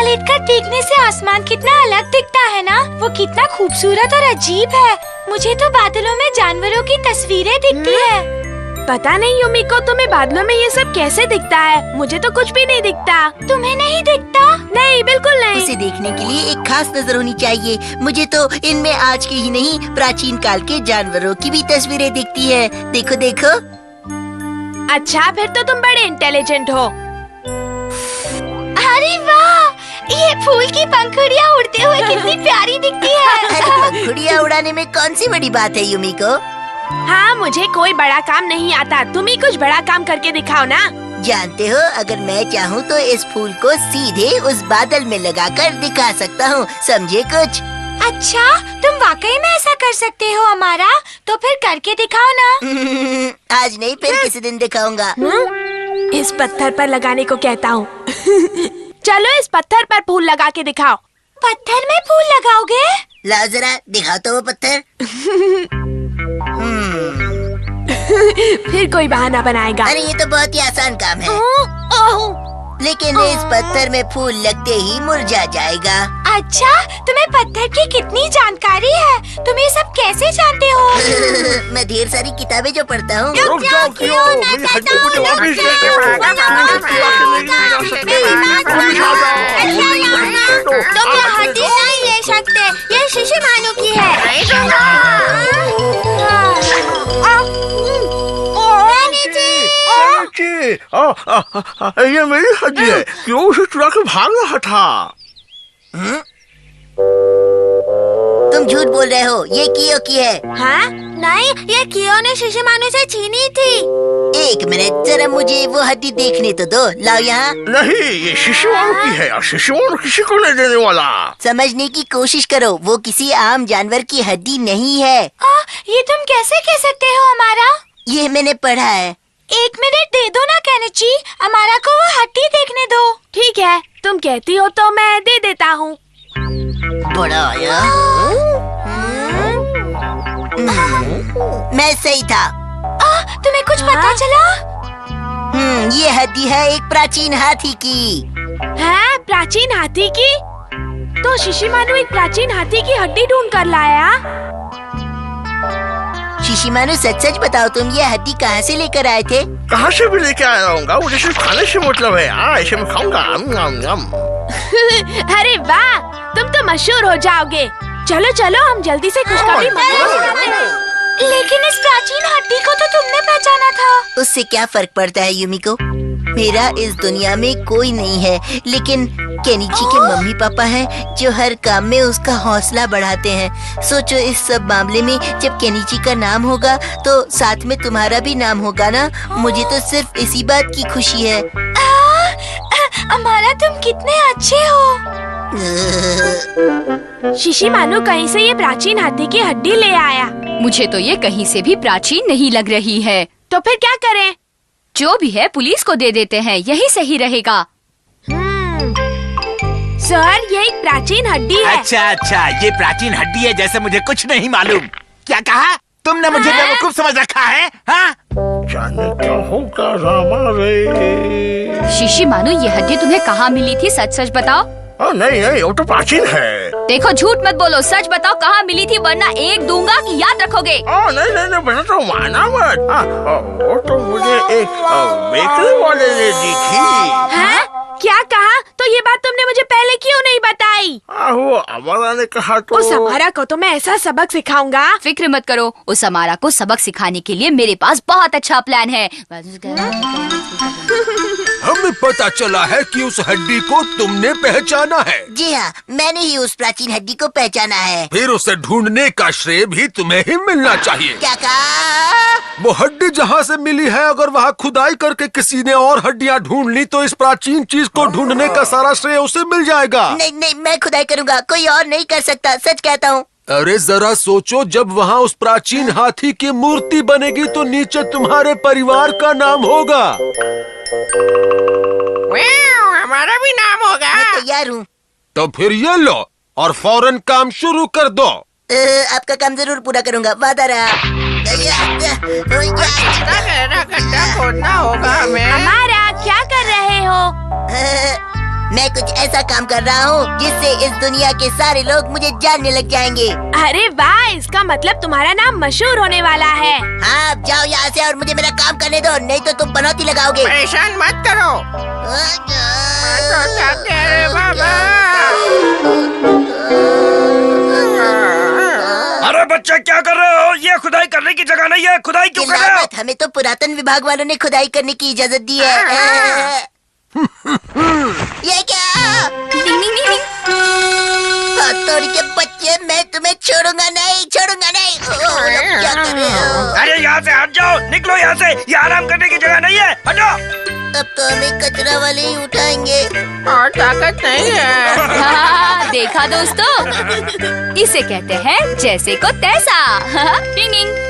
लेटकर देखने से आसमान कितना अलग दिखता है ना। वो कितना खूबसूरत और अजीब है। मुझे तो बादलों में जानवरों की तस्वीरें दिखती है। पता नहीं युमिको, तुम्हें बादलों में ये सब कैसे दिखता है? मुझे तो कुछ भी नहीं दिखता। तुम्हें नहीं दिखता? नहीं, बिल्कुल नहीं। उसे देखने के लिए एक खास नजर होनी चाहिए। मुझे तो इनमें आज के ही नहीं, प्राचीन काल के जानवरों की भी तस्वीरें दिखती है। देखो देखो। अच्छा, फिर तो तुम बड़े इंटेलिजेंट हो। अरे वाह, ये फूल की पंखुड़ियाँ उड़ते हुए कितनी प्यारी दिखती है। अरे पंखुड़ियाँ उड़ाने में कौन सी बड़ी बात है युमिको? हाँ, मुझे कोई बड़ा काम नहीं आता। तुम ही कुछ बड़ा काम करके दिखाओ ना। जानते हो, अगर मैं चाहूँ तो इस फूल को सीधे उस बादल में लगाकर दिखा सकता हूँ। समझे कुछ? अच्छा, तुम वाकई में ऐसा कर सकते हो हमारा? तो फिर करके दिखाओ ना। आज नहीं, फिर किसी दिन दिखाऊंगा। इस पत्थर पर लगाने को कहता हूँ। चलो इस पत्थर पर फूल लगा के दिखाओ। पत्थर में फूल लगाओगे? लाओ जरा दिखाओ तो वो पत्थर। फिर कोई बहाना बनाएगा। अरे ये तो बहुत ही आसान काम है, लेकिन इस पत्थर में फूल लगते ही मुरझा जाएगा। अच्छा, तुम्हें पत्थर की कितनी जानकारी है। तुम ये सब कैसे जानते हो? मैं ढेर सारी किताबें जो पढ़ता हूँ। तुम ये हड्डी नहीं ले सकते, ये शिशुमानु की है। ये मेरी हड्डी है, क्यों उसे चुरा के भाग रहा था? तुम झूठ बोल रहे हो, ये कियो की है। हाँ? नहीं, ये कियो ने शिशुमानु से छीनी थी। एक मिनट, जरा मुझे वो हड्डी देखने तो दो। लाओ यहाँ। नहीं, ये शिशुमानु की है और शिशुमानु किसी को नहीं देने वाला। समझने की कोशिश करो, वो किसी आम जानवर की हड्डी नहीं है। ये तुम कैसे कह सकते हो हमारा? ये मैंने पढ़ा है। एक मिनट दे दो ना केनिची, हमारा को वो हड्डी देखने दो। ठीक है, तुम कहती हो तो मैं दे देता हूँ। बड़ा आया। मैं सही था। तुम्हें कुछ पता चला? ये हड्डी है एक प्राचीन हाथी की। है? प्राचीन हाथी की? तो शिशिमानु एक प्राचीन हाथी की हड्डी ढूंढ कर लाया। शिशिमानु, सच सच बताओ, तुम ये हड्डी कहाँ से लेकर आए थे? कहाँ से भी लेके आया रहूँगा, मुझे सिर्फ खाने से मतलब है। ऐसे मैं खाऊंगा। अरे वाह, तुम तो मशहूर हो जाओगे। चलो चलो, हम जल्दी से खुशखबरी मनाते हैं। लेकिन इस प्राचीन हड्डी को तो तुमने पहचाना था। उससे क्या फर्क पड़ता है युमिको? मेरा इस दुनिया में कोई नहीं है, लेकिन केनिची के मम्मी पापा हैं जो हर काम में उसका हौसला बढ़ाते हैं। सोचो, इस सब मामले में जब केनिची का नाम होगा तो साथ में तुम्हारा भी नाम होगा ना। मुझे तो सिर्फ इसी बात की खुशी है। अमारा, तुम कितने अच्छे हो। शिशिमानु कहीं से ये प्राचीन हाथी की हड्डी ले आया। मुझे तो ये कहीं से भी प्राचीन नहीं लग रही है। तो फिर क्या करें? जो भी है पुलिस को दे देते हैं, यही सही रहेगा। सर, ये एक प्राचीन हड्डी है। अच्छा, ये प्राचीन हड्डी है जैसे मुझे कुछ नहीं मालूम। क्या कहा तुमने? मुझे बेवकूफ समझ रखा है? हाँ? जाने क्या होगा रामा रे। शिशिमानु, ये हड्डी तुम्हें कहाँ मिली थी? सच सच बताओ। नहीं, वो तो प्राचीन है। देखो, झूठ मत बोलो, सच बताओ कहाँ मिली थी, वरना एक दूंगा कि याद रखोगे। नहीं, मैंने तो माना मत। वो तो मुझे एक बेकरी वाले ने दी थी। हैं? क्या कहा? तो ये बात तुमने मुझे पहले क्यों नहीं बताई? वो अमारा ने कहा तो। उस अमारा को तो मैं ऐसा सबक सिखाऊंगा। फिक्र मत करो, उस अमारा को सबक सिखाने के लिए मेरे पास बहुत अच्छा प्लान है। हमें पता चला है कि उस हड्डी को तुमने पहचाना है। जी हाँ, मैंने ही उस प्राचीन हड्डी को पहचाना है। फिर उसे ढूंढने का श्रेय भी तुम्हें ही मिलना चाहिए। क्या कहा? वो हड्डी जहाँ से मिली है, अगर वहाँ खुदाई करके किसी ने और हड्डियाँ ढूंढ ली तो इस प्राचीन चीज को ढूंढने का सारा श्रेय उसे मिल जाएगा। नहीं, मैं खुदाई करूँगा, कोई और नहीं कर सकता, सच कहता हूँ। अरे जरा सोचो, जब वहाँ उस प्राचीन हाथी की मूर्ति बनेगी तो नीचे तुम्हारे परिवार का नाम होगा। हमारा भी नाम होगा। मैं तैयार हूँ। तो फिर ये लो और फौरन काम शुरू कर दो। आपका काम जरूर पूरा करूँगा, वादा रहा। गहरा गड्ढा खोदना होगा हमें। हमारा क्या कर रहे हो? मैं कुछ ऐसा काम कर रहा हूँ जिससे इस दुनिया के सारे लोग मुझे जानने लग जाएंगे। अरे वाह, इसका मतलब तुम्हारा नाम मशहूर होने वाला है। हाँ, अब जाओ यहाँ से और मुझे मेरा काम करने दो, नहीं तो तुम पनौती लगाओगे। परेशान मत करो। तो चाहते हैं बाबा। अरे बच्चे क्या कर रहे हो? ये खुदाई करने की जगह नहीं है, खुदाई क्यों कर रहे हो? मत, हमें तो पुरातन विभाग वालों ने खुदाई करने की इजाजत दी है। ये क्या? हथौड़ी के बच्चे, मैं तुम्हें छोड़ूंगा नहीं, छोड़ूंगा नहीं। अब क्या कर रहे हो? अरे यहाँ से हट जाओ, निकलो यहाँ से, ये आराम करने की जगह नहीं है, हटो। अब तो हमें कचरा वाले ही उठाएंगे। और ताकत नहीं है। हाँ, देखा दोस्तों, इसे कहते हैं जैसे को तैसा। टिंग टिंग।